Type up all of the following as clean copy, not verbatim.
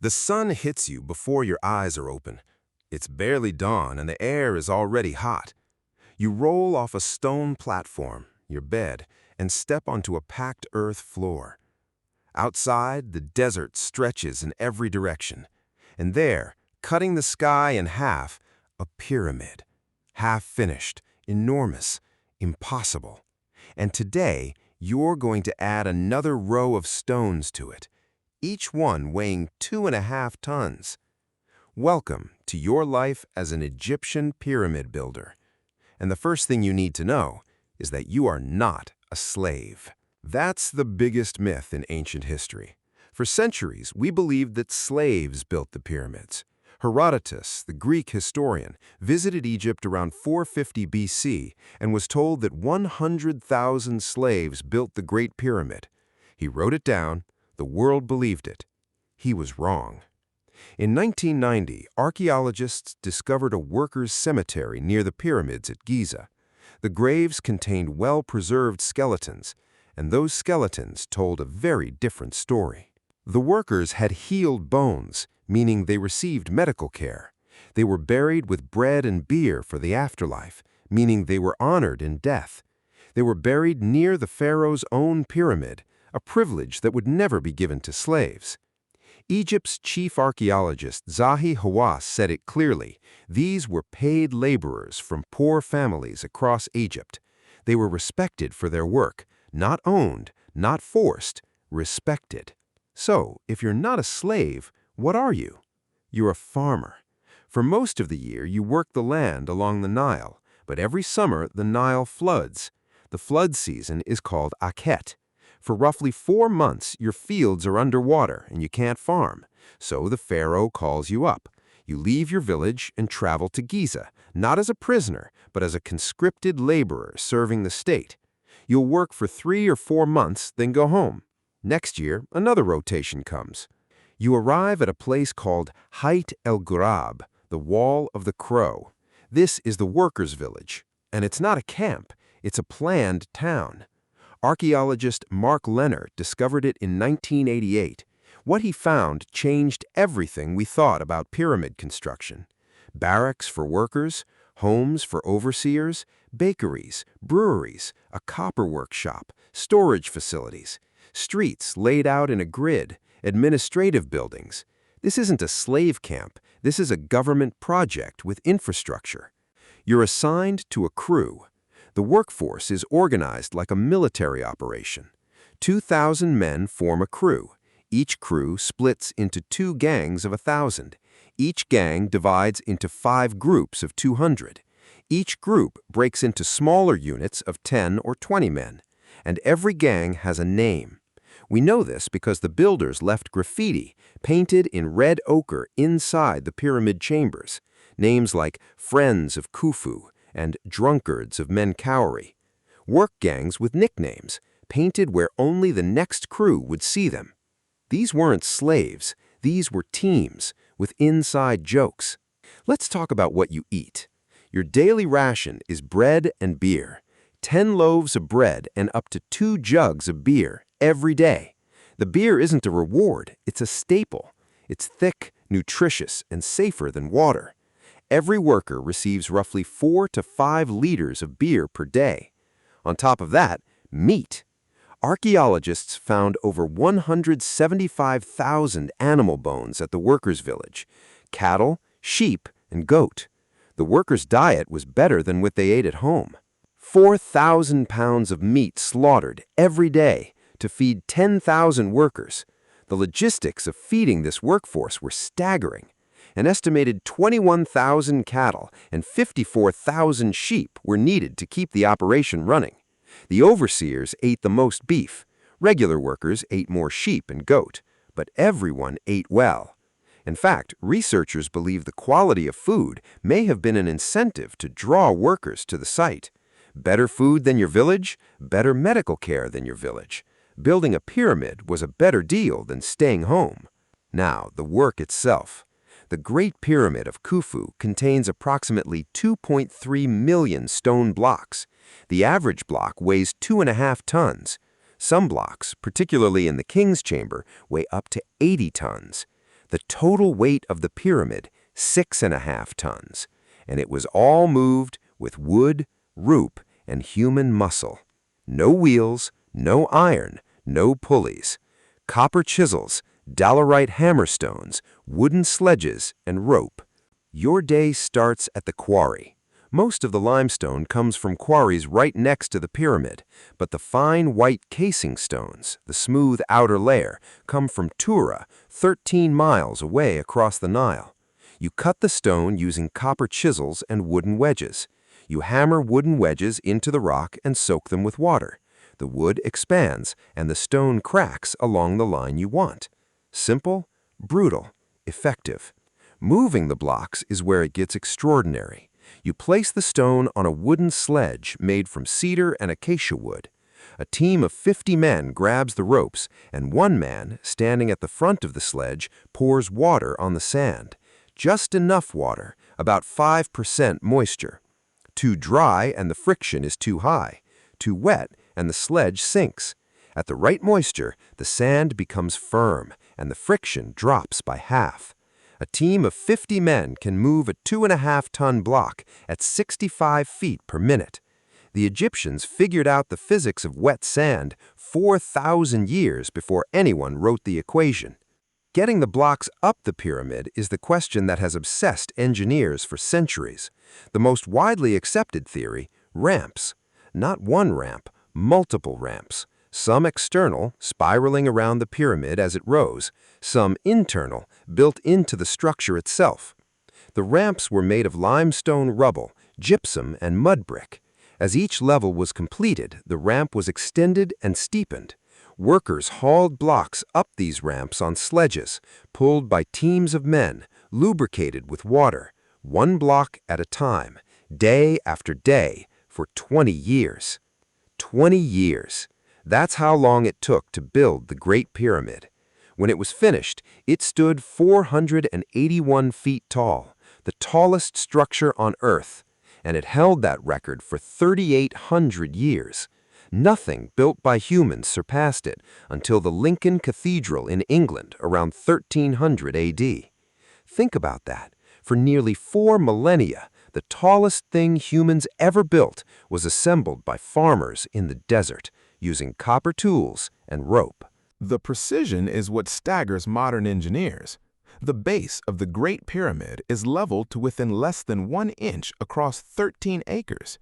The sun hits you before your eyes are open. It's barely dawn and the air is already hot. You roll off a stone platform, your bed, and step onto a packed earth floor. Outside, the desert stretches in every direction. And there, cutting the sky in half, a pyramid. Half finished, enormous, impossible. And today, you're going to add another row of stones to it, each one weighing 2.5 tons. Welcome to your life as an Egyptian pyramid builder. And the first thing you need to know is that you are not a slave. That's the biggest myth in ancient history. For centuries, we believed that slaves built the pyramids. Herodotus, the Greek historian, visited Egypt around 450 BC and was told that 100,000 slaves built the Great Pyramid. He wrote it down, the world believed it. He was wrong. In 1990, archaeologists discovered a workers' cemetery near the pyramids at Giza. The graves contained well-preserved skeletons, and those skeletons told a very different story. The workers had healed bones, meaning they received medical care. They were buried with bread and beer for the afterlife, meaning they were honored in death. They were buried near the Pharaoh's own pyramid, a privilege that would never be given to slaves. Egypt's chief archaeologist Zahi Hawass said it clearly. These were paid laborers from poor families across Egypt. They were respected for their work, not owned, not forced, respected. So, if you're not a slave, what are you? You're a farmer. For most of the year, you work the land along the Nile, but every summer the Nile floods. The flood season is called Akhet. For roughly 4 months, your fields are underwater and you can't farm. So the Pharaoh calls you up. You leave your village and travel to Giza, not as a prisoner, but as a conscripted laborer serving the state. You'll work for 3 or 4 months, then go home. Next year, another rotation comes. You arrive at a place called Hayt el-Ghurab, the Wall of the Crow. This is the workers' village. And it's not a camp, it's a planned town. Archaeologist Mark Leonard discovered it in 1988. What he found changed everything we thought about pyramid construction. Barracks for workers, homes for overseers, bakeries, breweries, a copper workshop, storage facilities, streets laid out in a grid, administrative buildings. This isn't a slave camp. This is a government project with infrastructure. You're assigned to a crew. The workforce is organized like a military operation. 2,000 men form a crew. Each crew splits into 2 gangs of 1,000. Each gang divides into 5 groups of 200. Each group breaks into smaller units of 10 or 20 men. And every gang has a name. We know this because the builders left graffiti painted in red ochre inside the pyramid chambers. Names like Friends of Khufu and Drunkards of Menkaure. Work gangs with nicknames, painted where only the next crew would see them. These weren't slaves, these were teams, with inside jokes. Let's talk about what you eat. Your daily ration is bread and beer. 10 loaves of bread and up to 2 jugs of beer every day. The beer isn't a reward, it's a staple. It's thick, nutritious, and safer than water. Every worker receives roughly 4 to 5 liters of beer per day. On top of that, meat. Archaeologists found over 175,000 animal bones at the workers' village: cattle, sheep, and goat. The workers' diet was better than what they ate at home. 4,000 pounds of meat slaughtered every day to feed 10,000 workers. The logistics of feeding this workforce were staggering. An estimated 21,000 cattle and 54,000 sheep were needed to keep the operation running. The overseers ate the most beef. Regular workers ate more sheep and goat, but everyone ate well. In fact, researchers believe the quality of food may have been an incentive to draw workers to the site. Better food than your village, better medical care than your village. Building a pyramid was a better deal than staying home. Now, the work itself. The Great Pyramid of Khufu contains approximately 2.3 million stone blocks. The average block weighs 2.5 tons. Some blocks, particularly in the King's Chamber, weigh up to 80 tons. The total weight of the pyramid, 6.5 tons. And it was all moved with wood, rope, and human muscle. No wheels, no iron, no pulleys. Copper chisels, dolerite hammerstones, wooden sledges, and rope. Your day starts at the quarry. Most of the limestone comes from quarries right next to the pyramid, but the fine white casing stones, the smooth outer layer, come from Tura, 13 miles away across the Nile. You cut the stone using copper chisels and wooden wedges. You hammer wooden wedges into the rock and soak them with water. The wood expands and the stone cracks along the line you want. Simple, brutal, effective. Moving the blocks is where it gets extraordinary. You place the stone on a wooden sledge made from cedar and acacia wood. A team of 50 men grabs the ropes, and one man, standing at the front of the sledge, pours water on the sand. Just enough water, about 5% moisture. Too dry and the friction is too high. Too wet and the sledge sinks. At the right moisture, the sand becomes firm and the friction drops by half. A team of 50 men can move a 2.5-ton block at 65 feet per minute. The Egyptians figured out the physics of wet sand 4,000 years before anyone wrote the equation. Getting the blocks up the pyramid is the question that has obsessed engineers for centuries. The most widely accepted theory, ramps. Not one ramp, multiple ramps. Some external, spiraling around the pyramid as it rose, some internal, built into the structure itself. The ramps were made of limestone rubble, gypsum, and mud brick. As each level was completed, the ramp was extended and steepened. Workers hauled blocks up these ramps on sledges, pulled by teams of men, lubricated with water, one block at a time, day after day, for 20 years. 20 years. That's how long it took to build the Great Pyramid. When it was finished, it stood 481 feet tall, the tallest structure on Earth, and it held that record for 3,800 years. Nothing built by humans surpassed it until the Lincoln Cathedral in England around 1300 AD. Think about that. For nearly 4 millennia, the tallest thing humans ever built was assembled by farmers in the desert, using copper tools and rope. The precision is what staggers modern engineers. The base of the Great Pyramid is leveled to within less than 1 inch across 13 acres.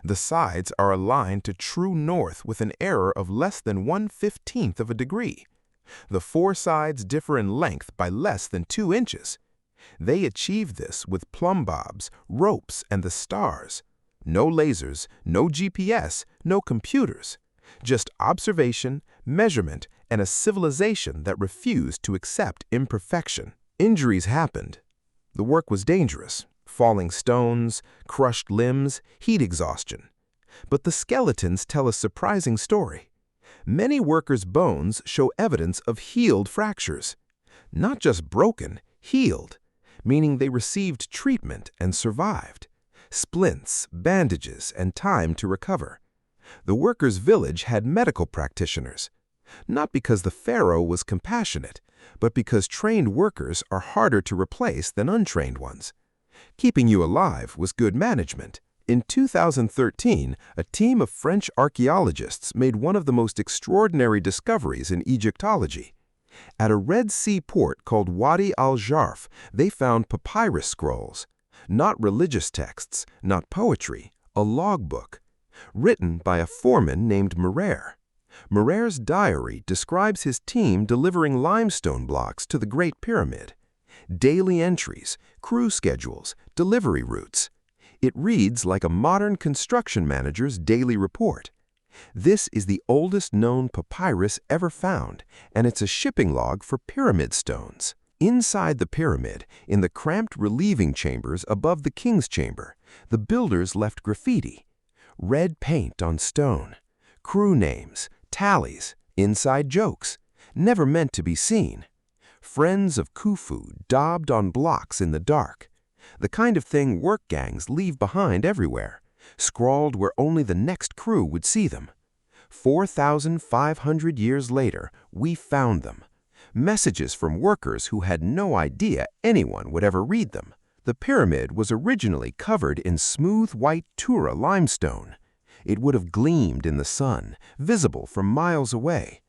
The sides are aligned to true north with an error of less than 1/15 of a degree. The 4 sides differ in length by less than 2 inches. They achieve this with plumb bobs, ropes, and the stars. No lasers, no GPS, no computers. Just observation, measurement, and a civilization that refused to accept imperfection. Injuries happened. The work was dangerous. Falling stones, crushed limbs, heat exhaustion. But the skeletons tell a surprising story. Many workers' bones show evidence of healed fractures. Not just broken, healed, meaning they received treatment and survived. Splints, bandages, and time to recover. The workers' village had medical practitioners. Not because the Pharaoh was compassionate, but because trained workers are harder to replace than untrained ones. Keeping you alive was good management. In 2013, a team of French archaeologists made one of the most extraordinary discoveries in Egyptology. At a Red Sea port called Wadi al-Jarf, they found papyrus scrolls. Not religious texts, not poetry, a logbook. Written by a foreman named Merer. Merer's diary describes his team delivering limestone blocks to the Great Pyramid. Daily entries, crew schedules, delivery routes. It reads like a modern construction manager's daily report. This is the oldest known papyrus ever found, and it's a shipping log for pyramid stones. Inside the pyramid, in the cramped relieving chambers above the king's chamber, the builders left graffiti. Red paint on stone, crew names, tallies, inside jokes, never meant to be seen. Friends of Khufu daubed on blocks in the dark, the kind of thing work gangs leave behind everywhere, scrawled where only the next crew would see them. 4,500 years later, we found them. messages from workers who had no idea anyone would ever read them. The pyramid was originally covered in smooth white Tura limestone. It would have gleamed in the sun, visible from miles away.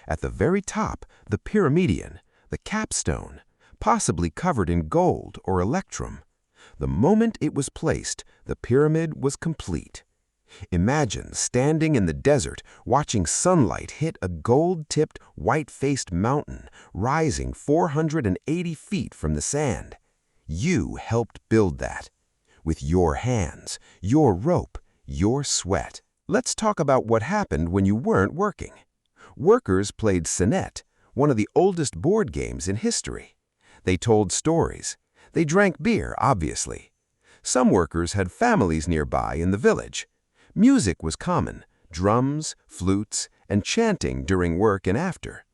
At the very top, the pyramidion, the capstone, possibly covered in gold or electrum. The moment it was placed, the pyramid was complete. Imagine standing in the desert, watching sunlight hit a gold-tipped, white-faced mountain rising 480 feet from the sand. You helped build that. With your hands, your rope, your sweat. Let's talk about what happened when you weren't working. Workers played Senet, one of the oldest board games in history. They told stories. They drank beer, obviously. Some workers had families nearby in the village. Music was common, drums, flutes, and chanting during work and after.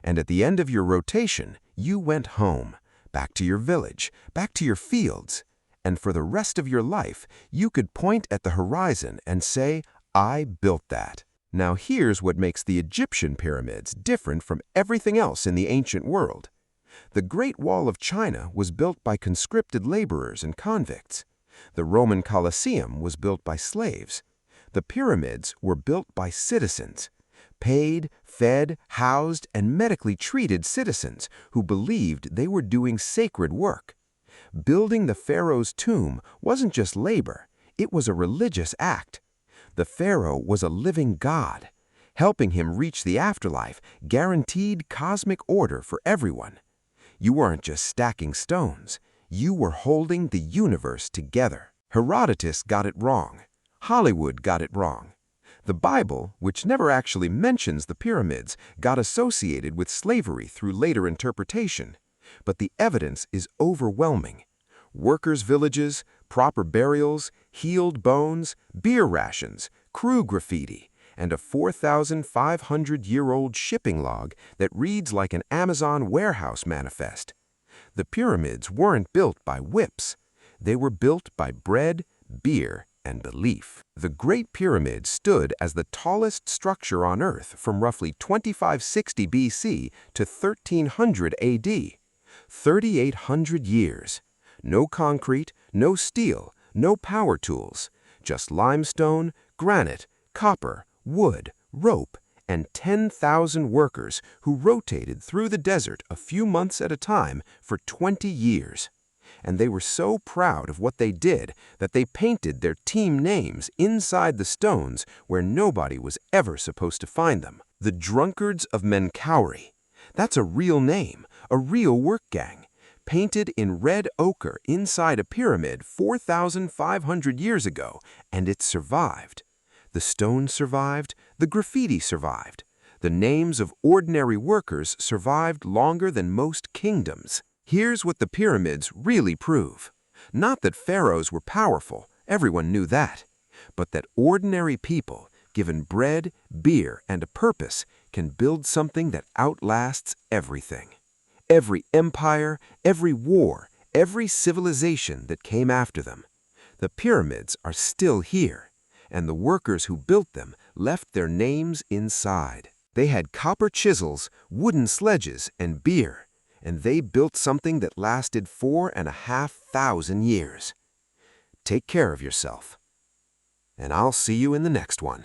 And at the end of your rotation, you went home, back to your village, back to your fields. And for the rest of your life, you could point at the horizon and say, "I built that." Now here's what makes the Egyptian pyramids different from everything else in the ancient world. The Great Wall of China was built by conscripted laborers and convicts. The Roman Colosseum was built by slaves. The pyramids were built by citizens, paid, fed, housed, and medically treated citizens who believed they were doing sacred work. Building the pharaoh's tomb wasn't just labor, it was a religious act. The pharaoh was a living god. Helping him reach the afterlife guaranteed cosmic order for everyone. You weren't just stacking stones, you were holding the universe together. Herodotus got it wrong. Hollywood got it wrong. The Bible, which never actually mentions the pyramids, got associated with slavery through later interpretation. But the evidence is overwhelming. Workers' villages, proper burials, healed bones, beer rations, crew graffiti, and a 4,500-year-old shipping log that reads like an Amazon warehouse manifest. The pyramids weren't built by whips. They were built by bread, beer, and belief. The Great Pyramid stood as the tallest structure on Earth from roughly 2560 BC to 1300 AD. 3,800 years. No concrete, no steel, no power tools. Just limestone, granite, copper, wood, rope, and 10,000 workers who rotated through the desert a few months at a time for 20 years. And they were so proud of what they did that they painted their team names inside the stones where nobody was ever supposed to find them. The Drunkards of Menkaure. That's a real name, a real work gang, painted in red ochre inside a pyramid 4,500 years ago, and it survived. The stone survived, the graffiti survived. The names of ordinary workers survived longer than most kingdoms. Here's what the pyramids really prove. Not that pharaohs were powerful, everyone knew that, but that ordinary people, given bread, beer, and a purpose, can build something that outlasts everything. Every empire, every war, every civilization that came after them. The pyramids are still here, and the workers who built them left their names inside. They had copper chisels, wooden sledges, and beer. And they built something that lasted 4,500 years. Take care of yourself. And I'll see you in the next one.